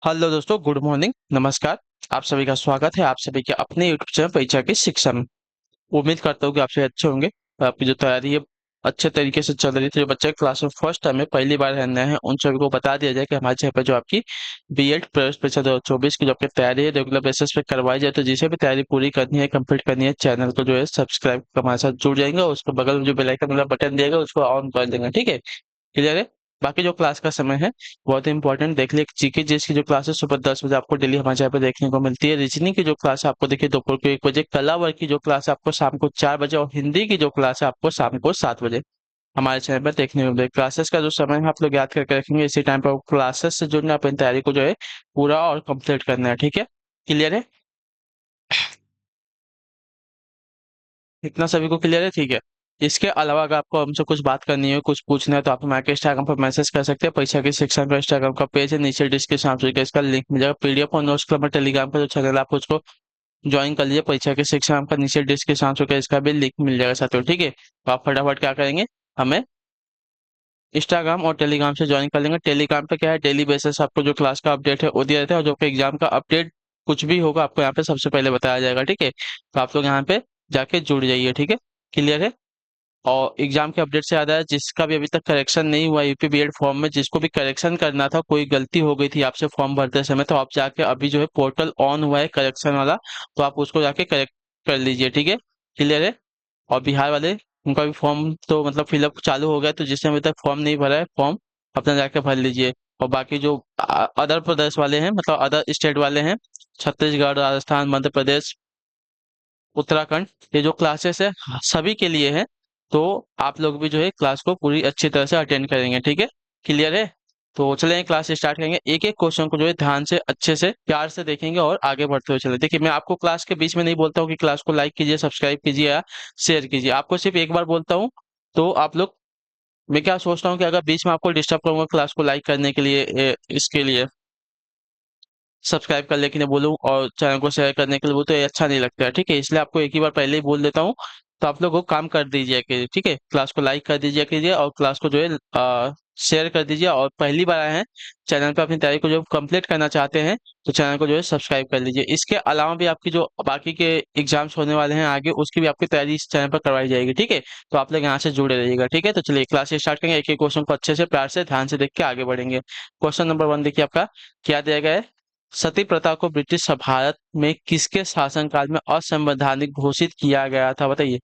Hello दोस्तों, good morning, नमस्कार। आप सभी का स्वागत है आप सभी के अपने यूट्यूब चैनल परीक्षा की शिक्षा में। उम्मीद करता हूँ कि आप सभी अच्छे होंगे। आपकी जो तैयारी है अच्छे तरीके से चल रही थी। जो बच्चे क्लास में फर्स्ट टाइम है, पहली बार रहने हैं, उन सभी को बता दिया जाए कि हमारे चैनल पर जो आपकी बीएड प्रवेश परीक्षा 2024 की जो आपकी तैयारी है रेगुलर बेसिस पे करवाई जाए। तो जिसे भी तैयारी पूरी करनी है, कंप्लीट करनी है, चैनल को जो है सब्सक्राइब हमारे साथ जुड़ जाएंगे और उसके बगल में जो बेल आइकन वाला बटन दिएगा उसको ऑन कर देंगे, ठीक है। क्लियर है। बाकी जो क्लास का समय है बहुत ही इंपॉर्टेंट देख लिया। जीके जीएस की जो क्लास है सुबह 10 बजे आपको डेली हमारे यहाँ पे देखने को मिलती है। रीजनिंग की जो क्लास है आपको देखिए दोपहर को 1 बजे, कला वर्ग की जो क्लास है आपको शाम को 4 बजे और हिंदी की जो क्लास है आपको शाम को 7 बजे हमारे चैनल पर देखने को मिलेगी। क्लासेस का जो समय है आप लोग याद करके रखेंगे। इसी टाइम पर क्लासेस से जुड़ना, अपनी तैयारी को जो है पूरा और कंप्लीट करना है, ठीक है। क्लियर है। इतना सभी को क्लियर है, ठीक है। इसके अलावा अगर आपको हमसे कुछ बात करनी है, कुछ पूछना है, तो आप हमारे के इंस्टाग्राम पर मैसेज कर सकते हैं। परीक्षा की शिक्षा का इंस्टाग्राम का पेज है, नीचे डिस्क्रिप्शन आप सभी को इसका लिंक मिल जाएगा। पीडीएफ और नोट्स का टेलीग्राम का जो चैनल है आप उसको ज्वाइन कर लीजिए। परीक्षा की शिक्षा का नीचे डिस्क्रिप्शन आप सभी को इसका भी लिंक मिल जाएगा साथियों, ठीक है। तो आप फटाफट क्या करेंगे, हमें इंस्टाग्राम और टेलीग्राम से ज्वाइन कर लेंगे। टेलीग्राम पे क्या है, डेली बेसिस आपको जो क्लास का अपडेट है वो दिया रहता है, और जो एग्जाम का अपडेट कुछ भी होगा आपको यहाँ पे सबसे पहले बताया जाएगा, ठीक है। तो आप लोग यहाँ पे जाके जुड़ जाइए, ठीक है। क्लियर है। और एग्जाम के अपडेट से याद आया, जिसका भी अभी तक करेक्शन नहीं हुआ यूपी बीएड फॉर्म में, जिसको भी करेक्शन करना था, कोई गलती हो गई थी आपसे फॉर्म भरते समय, तो आप जाके अभी जो है पोर्टल ऑन हुआ है करेक्शन वाला, तो आप उसको जाके करेक्ट कर लीजिए, ठीक है। क्लियर है। और बिहार वाले, उनका भी फॉर्म तो मतलब फिलअप चालू हो गया, तो जिसने अभी तक फॉर्म नहीं भरा है फॉर्म अपना जाके भर लीजिए। और बाकी जो अदर प्रदेश वाले हैं, मतलब अदर स्टेट वाले हैं, छत्तीसगढ़, राजस्थान, मध्य प्रदेश, उत्तराखंड, ये जो क्लासेस है सभी के लिए है। तो आप लोग भी जो है क्लास को पूरी अच्छी तरह से अटेंड करेंगे, ठीक है। क्लियर है। तो चलें क्लास स्टार्ट करेंगे। एक एक क्वेश्चन को जो है ध्यान से, अच्छे से, प्यार से देखेंगे और आगे बढ़ते हुए चले। देखिए, मैं आपको क्लास के बीच में नहीं बोलता हूँ कि क्लास को लाइक कीजिए, सब्सक्राइब कीजिए या शेयर कीजिए। आपको सिर्फ एक बार बोलता हूँ। तो आप लोग, मैं क्या सोचता हूँ कि अगर बीच में आपको डिस्टर्ब करूंगा क्लास को लाइक करने के लिए, इसके लिए सब्सक्राइब करने के लिए बोलूँ और चैनल को शेयर करने के लिए बोलूँ, तो ये अच्छा नहीं लगता है, ठीक है। इसलिए आपको एक ही बार पहले ही बोल देता हूँ। तो आप लोग को काम कर दीजिए कि ठीक है, क्लास को लाइक कर दीजिए कीजिए और क्लास को जो है शेयर कर दीजिए। और पहली बार आए हैं चैनल पे, अपनी तैयारी को जो कंप्लीट करना चाहते हैं, तो चैनल को जो है सब्सक्राइब कर लीजिए। इसके अलावा भी आपकी जो बाकी के एग्जाम्स होने वाले हैं आगे, उसकी भी आपकी तैयारी इस चैनल पर करवाई जाएगी, ठीक है। तो आप लोग यहाँ से जुड़े रहिएगा, ठीक है। तो चलिए क्लास स्टार्ट करेंगे। एक एक क्वेश्चन को अच्छे से, प्यार से, ध्यान से देख के आगे बढ़ेंगे। क्वेश्चन नंबर 1 देखिए आपका क्या दिया गया है। सती प्रथा को ब्रिटिश भारत में किसके शासनकाल में असंवैधानिक घोषित किया गया था, बताइए।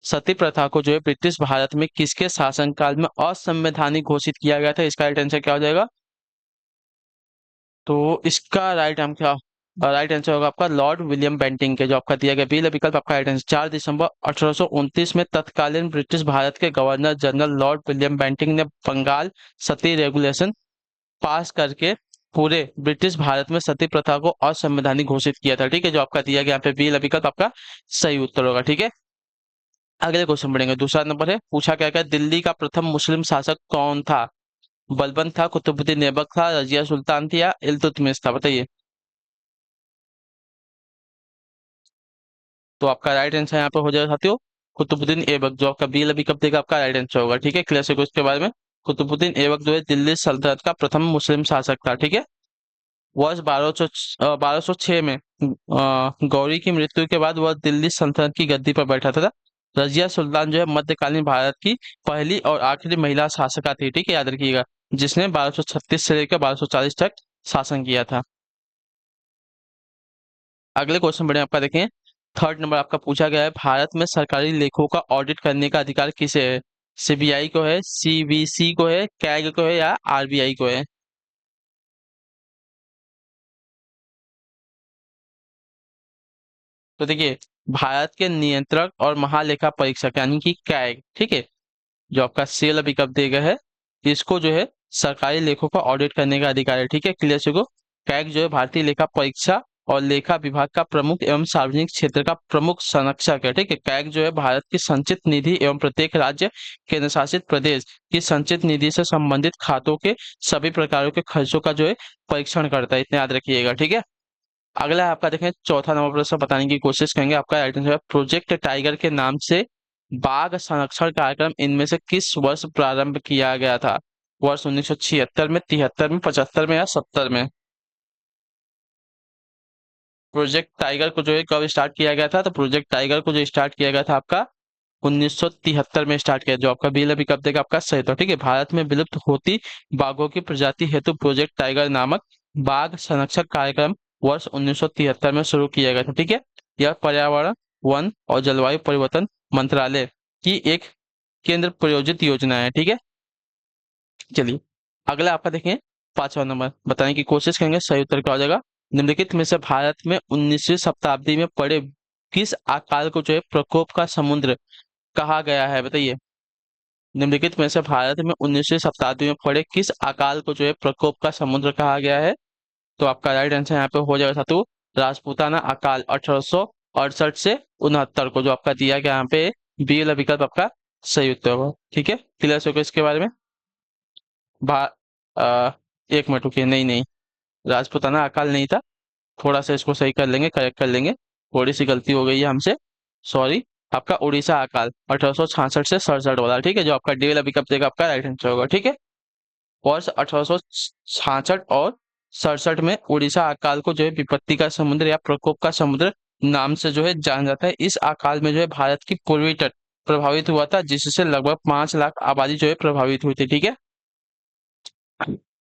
सती प्रथा को जो है ब्रिटिश भारत में किसके शासनकाल में असंवैधानिक घोषित किया गया था, इसका राइट आंसर क्या हो जाएगा। तो इसका राइट आंसर होगा आपका लॉर्ड विलियम बेंटिंग के, जो आपका दिया गया बी विकल्प आपका राइट आंसर। 4 दिसंबर 1829 में तत्कालीन ब्रिटिश भारत के governor general Lord William Bentinck ने बंगाल सती रेगुलेशन पास करके पूरे ब्रिटिश भारत में सती प्रथा को असंवैधानिक घोषित किया था, ठीक है। जो आपका दिया गया यहाँ पे बी विकल्प आपका सही उत्तर होगा, ठीक है। अगले क्वेश्चन बढ़ेंगे। दूसरा नंबर है, पूछा क्या क्या दिल्ली का प्रथम मुस्लिम शासक कौन था। बलबन था, कुतुबुद्दीन ऐबक था, रजिया सुल्तान थी या इल्तुतमिश था, बताइए। तो आपका राइट आंसर यहाँ पे हो जाएगा साथियों कुतुबुद्दीन ऐबक, जो आपका बी विकल्प देगा आपका राइट आंसर होगा, ठीक है। क्लियर से इसके बारे में। कुतुबुद्दीन ऐबक जो है दिल्ली सल्तनत का प्रथम मुस्लिम शासक था, ठीक है। वर्ष 1206 में गौरी की मृत्यु के बाद वह दिल्ली सल्तनत की गद्दी पर बैठा था। रजिया सुल्तान जो है मध्यकालीन भारत की पहली और आखिरी महिला शासका थी, ठीक है, याद रखिएगा, जिसने 1236 से लेकर 1240 तक शासन किया था। अगले क्वेश्चन बढ़े आपका देखें। थर्ड नंबर आपका पूछा गया है, भारत में सरकारी लेखों का ऑडिट करने का अधिकार किसे है। सीबीआई को है, सीबीसी को है, कैग को है या आरबीआई को है। तो देखिए, भारत के नियंत्रक और महालेखा परीक्षक यानी कि कैग, ठीक है, जो आपका सेल विकल्प दिया गया है, इसको जो है सरकारी लेखों का ऑडिट करने का अधिकार है, ठीक है। क्लियर से को, कैग जो है भारतीय लेखा परीक्षा और लेखा विभाग का प्रमुख एवं सार्वजनिक क्षेत्र का प्रमुख संरक्षक है, ठीक है। कैग जो है भारत की संचित निधि एवं प्रत्येक राज्य केंद्र शासित प्रदेश की संचित निधि से संबंधित खातों के सभी प्रकारों के खर्चों का जो है परीक्षण करता है, इतना याद रखिएगा, ठीक है। अगला है आपका देखें, चौथा नंबर प्रश्न बताने की कोशिश करेंगे। आपका राइट आंसर है प्रोजेक्ट टाइगर के नाम से बाघ संरक्षण कार्यक्रम इनमें से किस वर्ष प्रारंभ किया गया था। वर्ष 1976 में, 73 में, 75 में या 70 में। प्रोजेक्ट टाइगर को जो है कब स्टार्ट किया गया था? तो प्रोजेक्ट टाइगर को जो स्टार्ट किया गया था आपका 1973 में स्टार्ट किया, जो आपका बिल अभी कब तक आपका सही था। ठीक है, भारत में विलुप्त होती बाघों की प्रजाति हेतु प्रोजेक्ट टाइगर नामक बाघ संरक्षक कार्यक्रम वर्ष 1973 में शुरू किया गया था। ठीक है, यह पर्यावरण, वन और जलवायु परिवर्तन मंत्रालय की एक केंद्र प्रायोजित योजना है। ठीक है, चलिए अगला आपका देखें, 5वां नंबर बताने की कोशिश करेंगे, सही उत्तर क्या हो जाएगा। निम्नलिखित में से भारत में 19वीं शताब्दी में पड़े किस अकाल को जो है प्रकोप का समुद्र कहा गया है? बताइए, निम्नलिखित में से भारत में 19वीं शताब्दी में पड़े किस अकाल को जो है प्रकोप का समुद्र कहा गया है? तो आपका राइट आंसर यहाँ पे हो जाएगा साथियों, राजपूताना अकाल 1868 से 69 को, जो आपका दिया गया यहाँ पे बी वाला विकल्प आपका सही उत्तर होगा। ठीक है, क्लियर हो गया इसके बारे में। भा एक मिनट रुकिए, नहीं नहीं, राजपूताना अकाल नहीं था, थोड़ा सा इसको सही कर लेंगे, करेक्ट कर लेंगे, थोड़ी सी गलती हो गई है हमसे, सॉरी। आपका उड़ीसा अकाल 1866 से 67 वाला, ठीक है, जो आपका डी वाला विकल्प देगा आपका राइट आंसर होगा। ठीक है, वर्ष 1866 और 67 में उड़ीसा अकाल को जो है विपत्ति का समुद्र या प्रकोप का समुद्र नाम से जो है जाना जाता है। इस अकाल में जो है भारत की पूर्वी तट प्रभावित हुआ था, जिससे लगभग 5 लाख आबादी जो है प्रभावित हुई थी। ठीक है,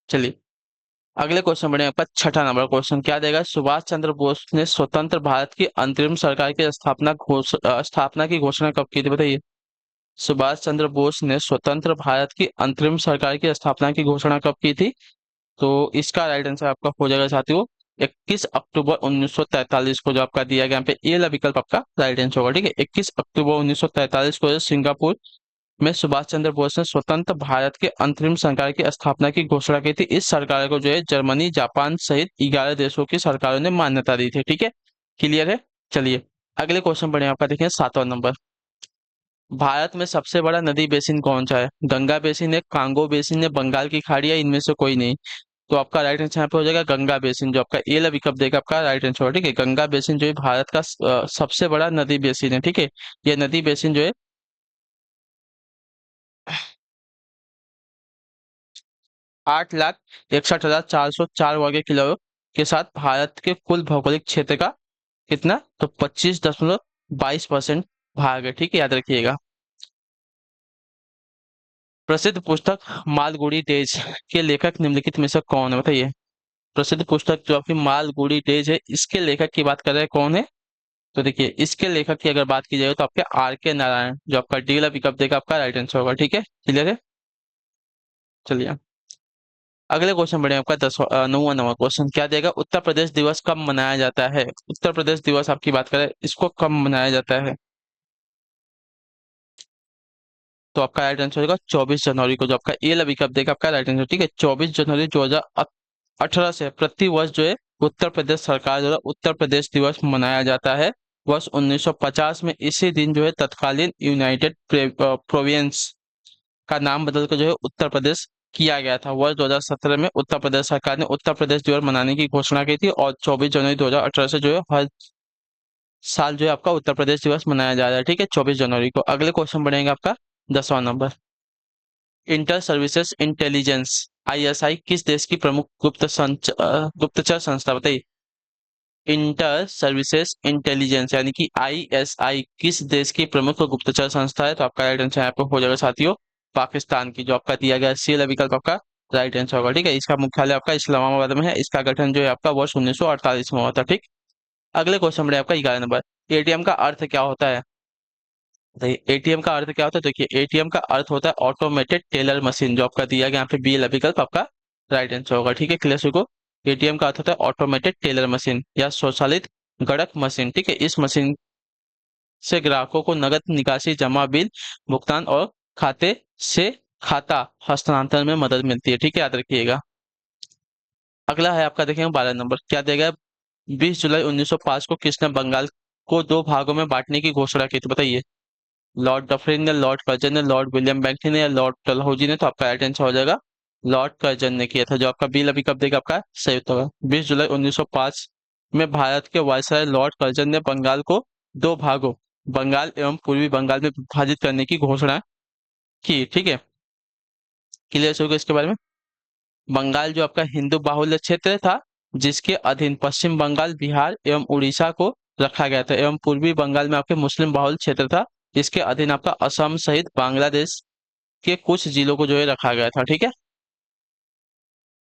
चलिए अगले क्वेश्चन बढ़े, आपका 6वां नंबर क्वेश्चन क्या देगा। सुभाष चंद्र बोस ने स्वतंत्र भारत की अंतरिम सरकार की स्थापना की घोषणा कब की थी? बताइए, सुभाष चंद्र बोस ने स्वतंत्र भारत की अंतरिम सरकार की स्थापना की घोषणा कब की थी? तो इसका राइट आंसर आपका हो जाएगा साथियों 21 अक्टूबर 1943 को, जो आपका दिया गया यहाँ पे ए वाला विकल्प आपका राइट आंसर होगा। ठीक है, 21 अक्टूबर 1943 को सिंगापुर में सुभाष चंद्र बोस ने स्वतंत्र भारत के अंतरिम सरकार की स्थापना की घोषणा की थी। इस सरकार को जो है जर्मनी, जापान सहित 11 देशों की सरकारों ने मान्यता दी थी। ठीक है, क्लियर है। चलिए अगले क्वेश्चन बढ़े, आपका देखें 7वां नंबर। भारत में सबसे बड़ा नदी बेसिन कौन सा है? गंगा बेसिन है, कांगो बेसिन है, बंगाल की खाड़ी है, इनमें से कोई नहीं। तो आपका राइट आंसर यहाँ पे हो जाएगा गंगा बेसिन, जो आपका ए वाला विकल्प देगा आपका राइट आंसर होगा। ठीक है, गंगा बेसिन जो है भारत का सबसे बड़ा नदी बेसिन है। ठीक है, यह नदी बेसिन जो है 8,61,404 वर्ग किलो के साथ भारत के कुल भौगोलिक क्षेत्र का कितना, तो 25.22% भाग है। ठीक है, याद रखिएगा। प्रसिद्ध पुस्तक मालगुडी डेज के लेखक निम्नलिखित में से कौन है? बताइए, प्रसिद्ध पुस्तक जो आपकी मालगुडी डेज है, इसके लेखक की बात कर रहे हैं, कौन है? तो देखिए, इसके लेखक की अगर बात की जाए तो आपके R K नारायण, जो आपका डी वाला विकल्प देगा आपका राइट आंसर होगा। ठीक है, क्लियर है। चलिए अगले क्वेश्चन बढ़े, आपका 9वां क्वेश्चन क्या देगा। उत्तर प्रदेश दिवस कब मनाया जाता है? उत्तर प्रदेश दिवस आपकी बात करें, इसको कब मनाया जाता है? तो आपका राइट आंसर होगा 24 जनवरी को, जो आपका ए वाला विकल्प देगा आपका राइट आंसर। ठीक है, 24 जनवरी 2018 से प्रति वर्ष जो है उत्तर प्रदेश सरकार द्वारा उत्तर प्रदेश दिवस मनाया जाता है। वर्ष 1950 में इसी दिन जो है तत्कालीन यूनाइटेड प्रोविंस का नाम बदलकर जो है उत्तर प्रदेश किया गया था। वर्ष 2017 में उत्तर प्रदेश सरकार ने उत्तर प्रदेश दिवस मनाने की घोषणा की थी, और 24 जनवरी 2018 से जो है हर साल जो है आपका उत्तर प्रदेश दिवस मनाया जा रहा है। ठीक है, 24 जनवरी को। अगले क्वेश्चन बढ़ेंगे आपका 10वां नंबर। इंटर सर्विसेज इंटेलिजेंस ISI किस देश की प्रमुख गुप्तचर संस्था? बताइए, इंटर सर्विसेज इंटेलिजेंस यानी कि ISI किस देश की प्रमुख गुप्तचर संस्था है? तो आपका राइट आंसर यहाँ पे हो जाएगा साथियों पाकिस्तान की, जो आपका दिया गया सी वाला विकल्प आपका राइट आंसर होगा। ठीक है, इसका मुख्यालय आपका इस्लामाबाद में है। इसका गठन जो है आपका वर्ष 1948 में हुआ था। ठीक, अगले क्वेश्चन में आपका 11 नंबर। एटीएम का अर्थ क्या होता है? एटीएम का अर्थ क्या होता है? देखिए, एटीएम का अर्थ होता है ऑटोमेटेड टेलर मशीन, जो आपका दिया गया यहाँ पे बी वाला विकल्प आपका राइट आंसर होगा। ठीक है, क्लियर को। एटीएम का अर्थ होता है ऑटोमेटेड टेलर मशीन या स्वचालित गणक मशीन। ठीक है, इस मशीन से ग्राहकों को नगद निकासी, जमा, बिल भुगतान और खाते से खाता हस्तांतरण में मदद मिलती है। ठीक है, याद रखिएगा। अगला है आपका देखेंगे 12 नंबर क्या देगा। 20 जुलाई 1905 को किसने बंगाल को 2 भागों में बांटने की घोषणा की थी? बताइए, लॉर्ड डफरिन ने, लॉर्ड कर्जन ने, लॉर्ड विलियम बेंटिन ने, या लॉर्ड डलहौजी ने? तो आपका राइट आंसर हो जाएगा लॉर्ड कर्जन ने किया था, जो आपका बिल अभी कब देगा आपका संयुक्त होगा। 20 जुलाई 1905 में भारत के वायसराय लॉर्ड कर्जन ने बंगाल को 2 भागों, बंगाल एवं पूर्वी बंगाल में विभाजित करने की घोषणा की। ठीक है, क्लियर होगा इसके बारे में। बंगाल जो आपका हिंदू बाहुल्य क्षेत्र था, जिसके अधीन पश्चिम बंगाल, बिहार एवं उड़ीसा को रखा गया था, एवं पूर्वी बंगाल में आपके मुस्लिम बहुल क्षेत्र था, जिसके अधीन आपका असम सहित बांग्लादेश के कुछ जिलों को जो है रखा गया था। ठीक है।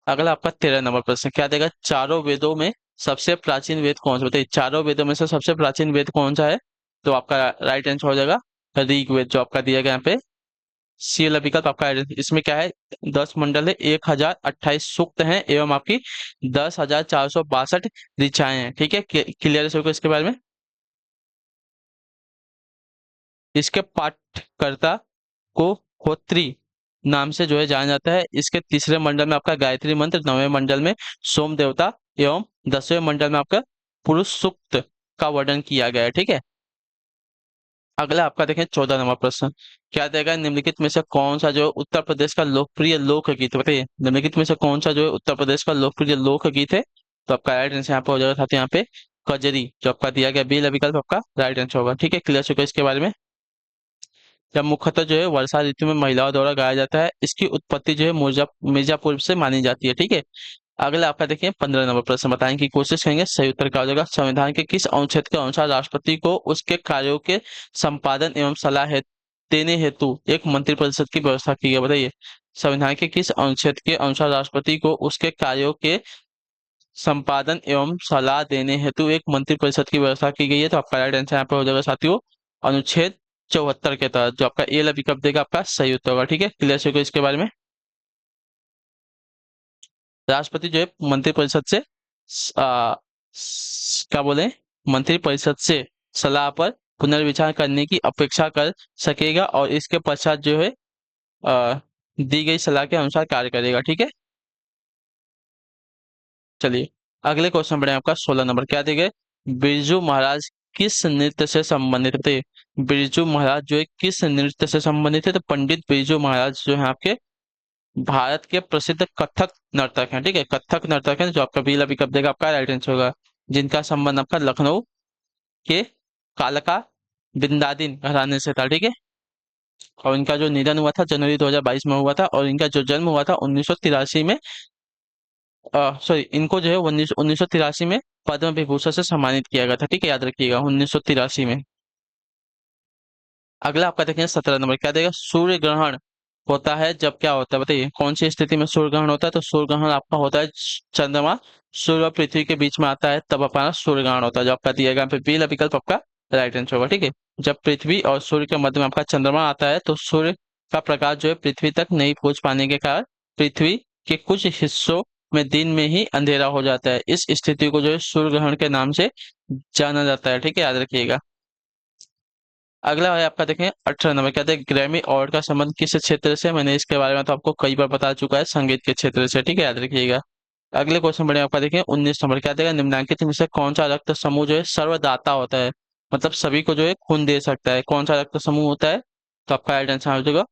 अगला आपका 13 नंबर प्रश्न क्या देगा, चारों वेदों में सबसे प्राचीन वेद कौन सा, बताइए चारों वेदों में से सबसे प्राचीन वेद कौन सा है। तो आपका राइट आंसर हो जाएगा ऋग्वेद, जो आपका दिया गया यहाँ पे सी वाला विकल्प आपका इसमें क्या है, 10 मंडल है, 1028 सूक्त हैं, एवं आपकी 10,462 ऋचाएं हैं। ठीक है, क्लियर है सबको इसके बारे में। इसके पाठकर्ता को होत्री नाम से जो है जाना जाता है। इसके तीसरे मंडल में आपका गायत्री मंत्र, 9वें मंडल में सोम देवता, एवं 10वें मंडल में आपका पुरुष सूक्त का वर्णन किया गया है। ठीक है। अगला आपका देखें 14 नंबर प्रश्न क्या देगा, निम्नलिखित में से कौन सा जो है उत्तर प्रदेश का लोकप्रिय लोकगीत है, बताइए निम्नलिखित में से कौन सा जो है उत्तर प्रदेश का लोकप्रिय लोकगीत है। तो आपका राइट आंसर यहाँ पे हो जाएगा साथ ही यहाँ पे कजरी, जो आपका दिया गया बी विकल्प आपका राइट आंसर होगा। ठीक है, क्लियर चुका इसके बारे में। जब मुख्यतः जो है वर्षा ऋतु में महिलाओं द्वारा गाया जाता है, इसकी उत्पत्ति जो है मिर्जापुर से मानी जाती है। ठीक है। अगला आपका देखिए 15 नंबर प्रश्न बताने की कोशिश करेंगे, सही उत्तर क्या हो जाएगा, संविधान के किस अनुच्छेद के अनुसार राष्ट्रपति को उसके कार्यों के संपादन एवं सलाह देने हेतु एक मंत्रिपरिषद की व्यवस्था की गई है, बताइए संविधान के किस अनुच्छेद के अनुसार राष्ट्रपति को उसके कार्यों के संपादन एवं सलाह देने हेतु एक मंत्रिपरिषद की व्यवस्था की गई है। तो आपका राइट आंसर यहाँ पे हो जाएगा साथियों अनुच्छेद 74 के तहत, जो आपका ए विकल्प देगा आपका सही उत्तर होगा। ठीक है, क्लियर होगा इसके बारे में। राष्ट्रपति जो है मंत्रिपरिषद से क्या बोले, मंत्रिपरिषद से सलाह पर पुनर्विचार करने की अपेक्षा कर सकेगा, और इसके पश्चात जो है दी गई सलाह के अनुसार कार्य करेगा। ठीक है। चलिए अगले क्वेश्चन बढ़े, आपका 16 नंबर क्या देंगे, बिरजू महाराज किस नृत्य से संबंधित थे। बिरजू महाराज जो है किस नृत्य से संबंधित है, तो पंडित बिरजू महाराज जो है आपके भारत के प्रसिद्ध कथक नर्तक हैं। ठीक है, कथक नर्तक हैं, जो आपका बीला विकल्प देगा आपका राइट आंसर होगा, जिनका संबंध आपका लखनऊ के कालका बिंदादिन घराने से था। ठीक है। और इनका जो निधन हुआ था जनवरी 2022 में हुआ था, और इनका जो जन्म हुआ था 1983 में, सॉरी इनको जो है 1983 में पद्म विभूषण से सम्मानित किया गया था। ठीक है, याद रखिएगा 1983 में। अगला आपका देखेंगे 17 नंबर क्या देगा, सूर्य ग्रहण होता है जब क्या होता है, बताइए कौन सी स्थिति में सूर्य ग्रहण होता है। तो सूर्य ग्रहण आपका होता है चंद्रमा सूर्य और पृथ्वी के बीच में आता है, तब अपना सूर्य ग्रहण होता है, जो आपका दिया गया पे बी विकल्प आपका राइट आंसर होगा। ठीक है, जब पृथ्वी और सूर्य के मध्य में आपका चंद्रमा आता है, तो सूर्य का प्रकाश जो है पृथ्वी तक नहीं पहुंच पाने के कारण पृथ्वी के कुछ हिस्सों में दिन में ही अंधेरा हो जाता है। इस स्थिति को जो है सूर्य ग्रहण के नाम से जाना जाता है। ठीक है, याद रखिएगा। अगला है आपका देखें 18 नंबर क्या है, ग्रैमी अवार्ड का संबंध किस क्षेत्र से, मैंने इसके बारे में तो आपको कई बार बता चुका है, संगीत के क्षेत्र से। ठीक है, याद रखिएगा। अगले क्वेश्चन बढ़े आपका देखें 19 नंबर क्या देगा, निम्नलिखित में से कौन सा रक्त समूह जो है सर्वदाता होता है, मतलब सभी को जो है खून दे सकता है, कौन सा रक्त समूह होता है। तो आपका राइट आंसर हो जाएगा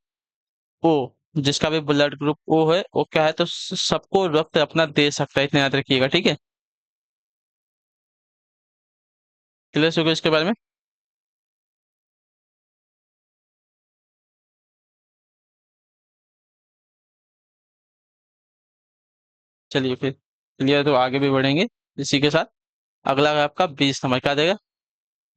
ओ, जिसका भी ब्लड ग्रुप ओ है, वो क्या है, तो सबको रक्त अपना दे सकता है, इतना याद रखिएगा। ठीक है, क्लियर हो गया इसके बारे में। चलिए फिर क्लियर, तो आगे भी बढ़ेंगे इसी के साथ। अगला है आपका 20 नंबर क्या देगा,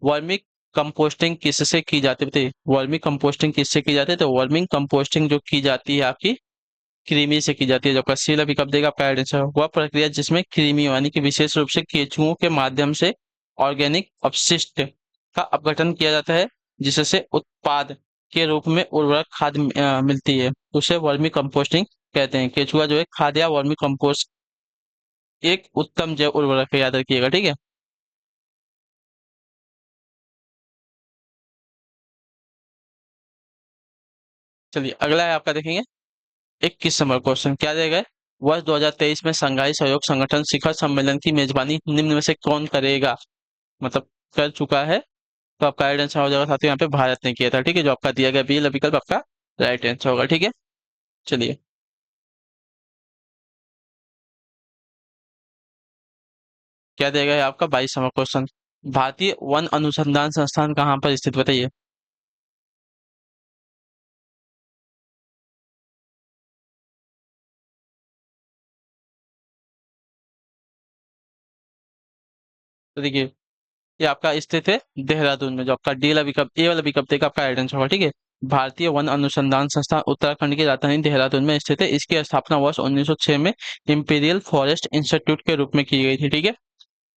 वर्मी कंपोस्टिंग किससे की जाती है, बताइए वर्मी कंपोस्टिंग किससे की जाती है। तो वर्मिंग कंपोस्टिंग जो की जाती है आपकी कृमि से की जाती है, जो आपका सी अभी कब देगा आपका आंसर, वह प्रक्रिया जिसमें कृमि यानी कि विशेष रूप से केंचुओं के माध्यम से ऑर्गेनिक अपशिष्ट का अपघटन किया जाता है, जिससे उत्पाद के रूप में उर्वरक खाद मिलती है, उसे वर्मी कंपोस्टिंग कहते हैं। केंचुआ जो है खाद या वर्मी कंपोस्ट एक उत्तम जैव उर्वरक है, याद रखिएगा। ठीक है। चलिए अगला है आपका देखेंगे 21 नंबर क्वेश्चन क्या देगा, वर्ष 2023 में संघाई सहयोग संगठन शिखर सम्मेलन की मेजबानी निम्न में से कौन करेगा, मतलब कर चुका है। तो आपका राइट आंसर हो जाएगा साथियों, यहाँ पे भारत ने किया था। ठीक है, जो आपका दिया गया बी विकल्प आपका राइट आंसर होगा। ठीक है। चलिए क्या देगा है आपका 22 नंबर क्वेश्चन, भारतीय वन अनुसंधान संस्थान कहाँ पर स्थित, बताइए। तो देखिए, ये आपका स्थित है देहरादून में। जो आपका डी वाला विकल्प, ए वाला विकल्प देगा आपका राइट आंसर होगा। ठीक है। भारतीय वन अनुसंधान संस्थान उत्तराखंड की राजधानी देहरादून में स्थित है। इसकी स्थापना वर्ष 1906 में इंपीरियल फॉरेस्ट इंस्टीट्यूट के रूप में की गई थी। ठीक है।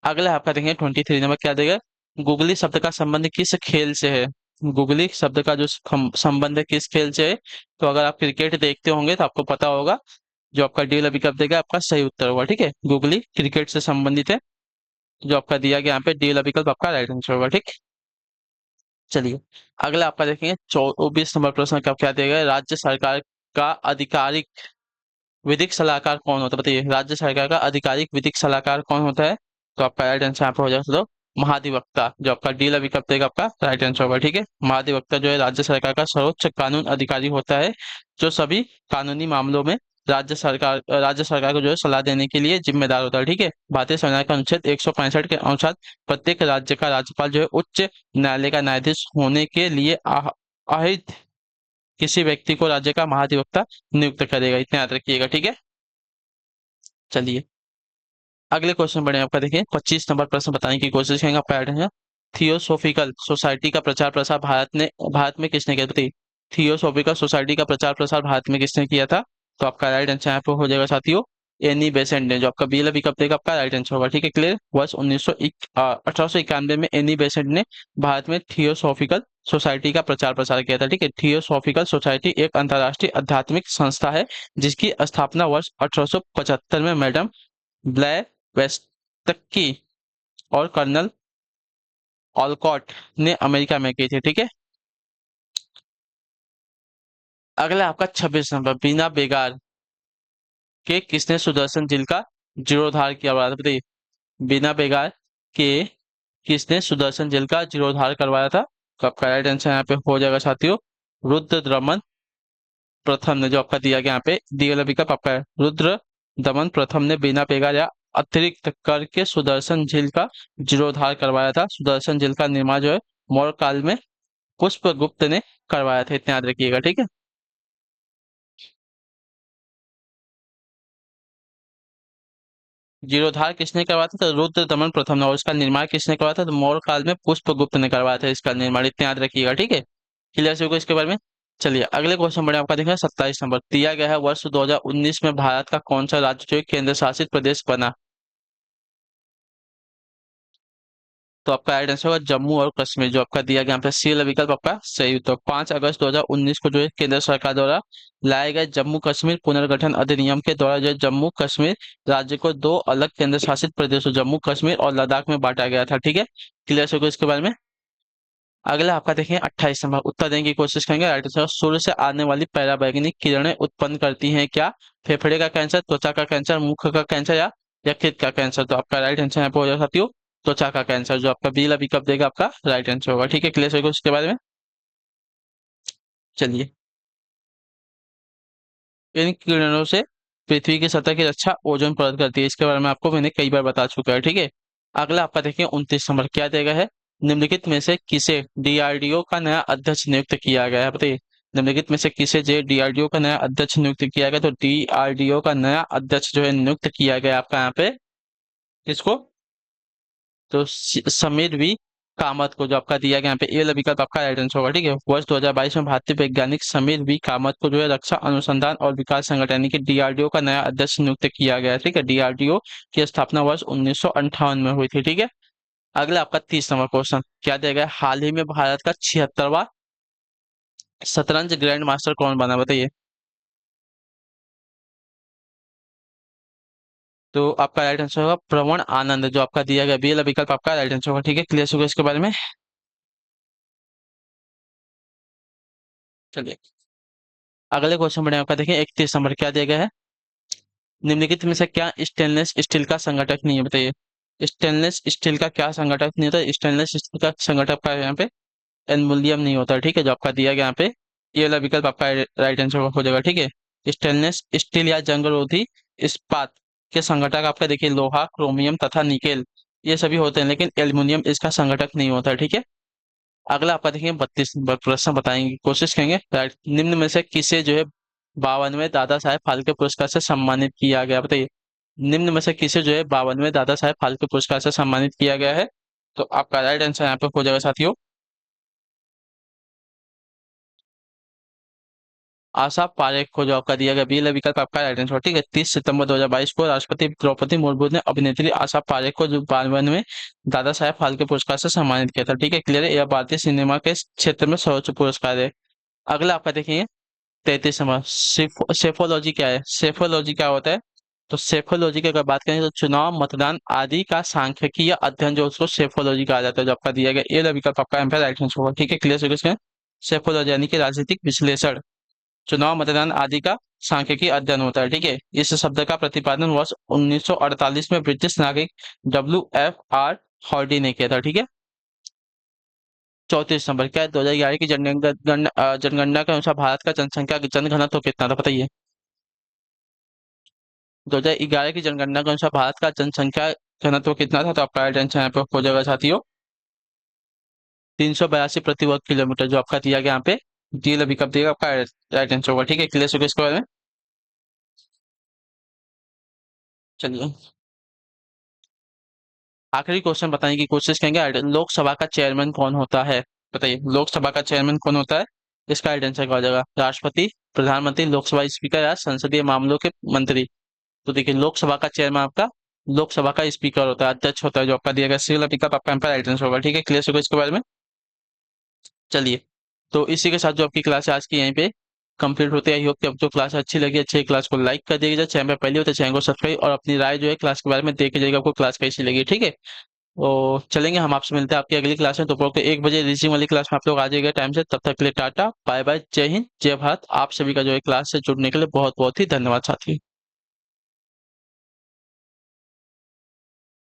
अगला आपका देखेंगे 23 नंबर क्या देगा। गुगली शब्द का संबंध किस खेल से है। गुगली शब्द का जो संबंध है किस खेल से है। तो अगर आप क्रिकेट देखते होंगे तो आपको पता होगा। जो आपका डी वाला विकल्प देगा आपका सही उत्तर होगा। ठीक है। गुगली क्रिकेट से संबंधित है। जो आपका दिया गया यहाँ पे डी वाला विकल्प आपका राइट आंसर होगा। ठीक। चलिए, अगला आपका देखेंगे 24 नंबर प्रश्न का क्या दिया गया है? राज्य सरकार का आधिकारिक विधिक सलाहकार कौन होता है, बताइए। राज्य सरकार का आधिकारिक विधिक सलाहकार कौन होता है। तो आपका राइट आंसर यहाँ पे हो जाएगा तो महाधिवक्ता। जो आपका डी वाला विकल्प देगा आपका राइट आंसर होगा। ठीक है। महाधिवक्ता जो है राज्य सरकार का सर्वोच्च कानून अधिकारी होता है, जो सभी कानूनी मामलों में राज्य सरकार को जो है सलाह देने के लिए जिम्मेदार होता है। ठीक है। भारतीय संविधान का अनुच्छेद 165 के अनुसार प्रत्येक राज्य का राज्यपाल जो है उच्च न्यायालय का न्यायाधीश होने के लिए अहित किसी व्यक्ति को राज्य का महाधिवक्ता नियुक्त करेगा। इतना याद रखिएगा। ठीक है। चलिए, अगले क्वेश्चन बढ़े आपका देखिए 25 नंबर प्रश्न बताने की कोशिश करेंगे। आपका ऐड है थियोसोफिकल सोसाइटी का प्रचार प्रसार भारत में किसने किया, बताइए। थियोसोफिकल सोसाइटी का प्रचार प्रसार भारत में किसने किया था। तो आपका राइट आंसर यहाँ पे हो जाएगा साथियों एनी बेसेंट ने। जो आपका बी वाला विकल्प देगा आपका राइट आंसर होगा। ठीक है। क्लियर। वर्ष 1891 में एनी बेसेंट ने भारत में थियोसोफिकल सोसाइटी का प्रचार प्रसार किया था। ठीक है। थियोसोफिकल सोसाइटी एक अंतर्राष्ट्रीय आध्यात्मिक संस्था है, जिसकी स्थापना वर्ष 1875 में मैडम ब्लैक वेस्टकी और कर्नल ऑलकॉट ने अमेरिका में की थी। ठीक है। अगला आपका 26 नंबर, बीना बेगार के किसने सुदर्शन झील का जीर्णोद्धार किया, बताइए। बीना बेगार के किसने सुदर्शन झील का जीर्णोद्धार करवाया था। तो आपका राइट आंसर यहाँ पे हो जाएगा साथियों रुद्र दमन प्रथम ने। जो आपका दिया गया यहाँ पे डी वाला विकल्प आपका है रुद्र दमन प्रथम ने बिना बेगार या अतिरिक्त करके सुदर्शन झील का जीर्णोद्धार करवाया था। सुदर्शन झील का निर्माण जो है मौर्य काल में पुष्पगुप्त ने करवाया था। इतना याद रखिएगा। ठीक है। जीर्णोद्धार किसने करवाया था, तो रुद्र दमन प्रथम ने। और इसका निर्माण किसने करवाया था, तो मौर्य काल में पुष्पगुप्त ने करवाया था इसका निर्माण। इतना याद रखिएगा। ठीक है। क्लियर से होगा इसके बारे में। चलिए, अगले क्वेश्चन बढ़े आपका देखिए 27 नंबर दिया गया है वर्ष 2019 में भारत का कौन सा राज्य जो है केंद्र शासित प्रदेश बना। तो आपका राइट आंसर होगा जम्मू और कश्मीर। जो आपका दिया गया यहाँ पे सी वाला विकल्प आपका सही उत्तर। 5 अगस्त 2019 को जो है केंद्र सरकार द्वारा लाए गए जम्मू कश्मीर पुनर्गठन अधिनियम के द्वारा जो है जम्मू कश्मीर राज्य को दो अलग केंद्र शासित प्रदेशों जम्मू कश्मीर और लद्दाख में बांटा गया था। ठीक है। क्लियर हो गया इसके बारे में। अगला आपका देखें 28 नंबर, उत्तर देने की कोशिश करेंगे। राइट आंसर, सूर्य से आने वाली पराबैंगनी किरणें उत्पन्न करती हैं क्या। फेफड़े का कैंसर, त्वचा का कैंसर, मुख का कैंसर या यकृत का कैंसर। तो आपका राइट आंसर यहाँ पे हो जाएगा साथियों त्वचा का कैंसर। जो आपका बी वाला विकल्प देगा आपका राइट आंसर होगा। ठीक है। क्लियर होगा उसके बारे में। चलिए, इन किरणों से पृथ्वी की सतह की रक्षा ओजोन परत करती है। इसके बारे में आपको मैंने कई बार बता चुका है। ठीक है। अगला आपका देखिए 29 नंबर क्या देगा है। निम्नलिखित में से किसे डीआरडीओ का नया अध्यक्ष नियुक्त किया गया है, बताइए। निम्नलिखित में से किसे जो डीआरडीओ का नया अध्यक्ष नियुक्त किया गया। तो डीआरडीओ का नया अध्यक्ष जो है नियुक्त किया गया आपका यहाँ पे किसको, तो समीर वी कामत को। जो आपका दिया गया यहाँ पे ए वाला विकल्प आपका राइट आंसर होगा। ठीक है। वर्ष 2022 में भारतीय वैज्ञानिक समीर वी कामत को जो है रक्षा अनुसंधान और विकास संगठन यानी कि डीआरडीओ का नया अध्यक्ष नियुक्त किया गया है। ठीक है। डीआरडीओ की स्थापना वर्ष 1958 में हुई थी। ठीक है। अगला आपका 30 नंबर क्वेश्चन क्या दिया गया, हाल ही में भारत का 76वां शतरंज ग्रैंड मास्टर कौन बना, बताइए। तो आपका राइट आंसर होगा प्रवण आनंद। जो आपका दिया गया बी वाला विकल्प आपका राइट आंसर होगा। ठीक है। क्लियर होगा इसके बारे में। चलिए, अगले क्वेश्चन बढ़े आपका देखिए 31 नंबर क्या दिया गया है। निम्नलिखित में से क्या स्टेनलेस स्टील का संगठक नहीं है, बताइए। स्टेनलेस स्टील का क्या संगठक नहीं होता, स्टेनलेस स्टील का संगठक का यहाँ पे एल्युमिनियम नहीं होता। ठीक है। जो आपका दिया गया यहाँ पे ये वाला विकल्प आपका राइट आंसर हो जाएगा। ठीक है। स्टेनलेस स्टील या जंगरोधी इस्पात के संगठक आपका देखिए लोहा, क्रोमियम तथा निकेल ये सभी होते हैं, लेकिन एल्युमिनियम इसका संगठक नहीं होता। ठीक है। अगला आपका देखिए 32 नंबर प्रश्न बताएंगे कोशिश करेंगे। राइट, निम्न में से किसे जो है 52वें दादा साहेब फाल्के पुरस्कार से सम्मानित किया गया, बताइए। निम्न में से किसे जो है 52वें दादा साहेब फाल्के पुरस्कार से सम्मानित किया गया है। तो आपका राइट आंसर यहाँ पे हो जाएगा साथियों आशा पारेख को जो आपका दिया गया बी विकल्प आपका राइट आंसर। ठीक है, 30 सितंबर 2022 को राष्ट्रपति द्रौपदी मुर्मू ने अभिनेत्री आशा पारेख को जो 52वें दादा साहेब फाल्के पुरस्कार से सम्मानित किया था। ठीक है, क्लियर है, यह भारतीय सिनेमा के क्षेत्र में सर्वोच्च पुरस्कार है। अगला आपका देखेंगे 33 नंबर, सेफोलॉजी क्या है? सेफोलॉजी क्या होता है? तो सेफोलॉजी की अगर बात करें तो चुनाव, मतदान आदि का सांख्यिकीय अध्ययन जो उसको सेफोलॉजी कहा जाता है। जो आपका दिया गया ए वाला विकल्प आपका यहाँ पे राइट आंसर होगा। ठीक है, क्लियर है इसमें सेफोलॉजी यानी कि राजनीतिक विश्लेषण, चुनाव, मतदान आदि का सांख्यिकीय अध्ययन होता है। ठीक है, इस शब्द का प्रतिपादन वर्ष 1948 में ब्रिटिश नागरिक WFR हॉर्डी ने किया था। ठीक है, 34 नंबर, क्या 2011 की जनगणना के अनुसार भारत का जनसंख्या जनघनत्व कितना था बताइए? 2011 की जनगणना के अनुसार भारत का जनसंख्या घनत्व कितना था? तो आपका राइट आंसर यहाँ पे हो जाएगा साथियों 382 प्रति वर्ग किलोमीटर, जो आपका दिया गया यहाँ पे डी विकल्प दिएगा आपका राइट आंसर होगा। ठीक है, क्लियर हो गया इसके बारे में? चलिए आखिरी क्वेश्चन बताने की कोशिश करेंगे। लोकसभा का चेयरमैन कौन होता है? बताइए, लोकसभा का चेयरमैन कौन होता है? इसका राइट आंसर क्या हो जाएगा? राष्ट्रपति, प्रधानमंत्री, लोकसभा स्पीकर या संसदीय मामलों के मंत्री? तो देखिए, लोकसभा का चेयरमैन आपका लोकसभा का स्पीकर होता है, अध्यक्ष होता है, जो आपका दिया गया सी वाला विकल्प आपका यहाँ राइट आंसर होगा। ठीक है, क्लियर हो गया इसके बारे में? चलिए, तो इसी के साथ जो आपकी क्लास है आज की यहीं पे कंप्लीट होती है। आई होप कि आपको क्लास अच्छी लगी। अच्छी क्लास को लाइक कर दीजिएगा, चैनल पे पहले होता है चैनल को सब्सक्राइब, और अपनी राय जो है क्लास के बारे में दे के जाइएगा, आपको क्लास कैसी लगी। ठीक है, तो चलेंगे, हम आपसे मिलते हैं आपकी अगली क्लास में। दोपहर को 1 बजे रीजिंग वाली क्लास में आप लोग आ जाइएगा टाइम से। तब तक के लिए टाटा बाय बाय, जय हिंद जय भारत। आप सभी का जो है क्लास से जुड़ने के लिए बहुत बहुत ही धन्यवाद साथी।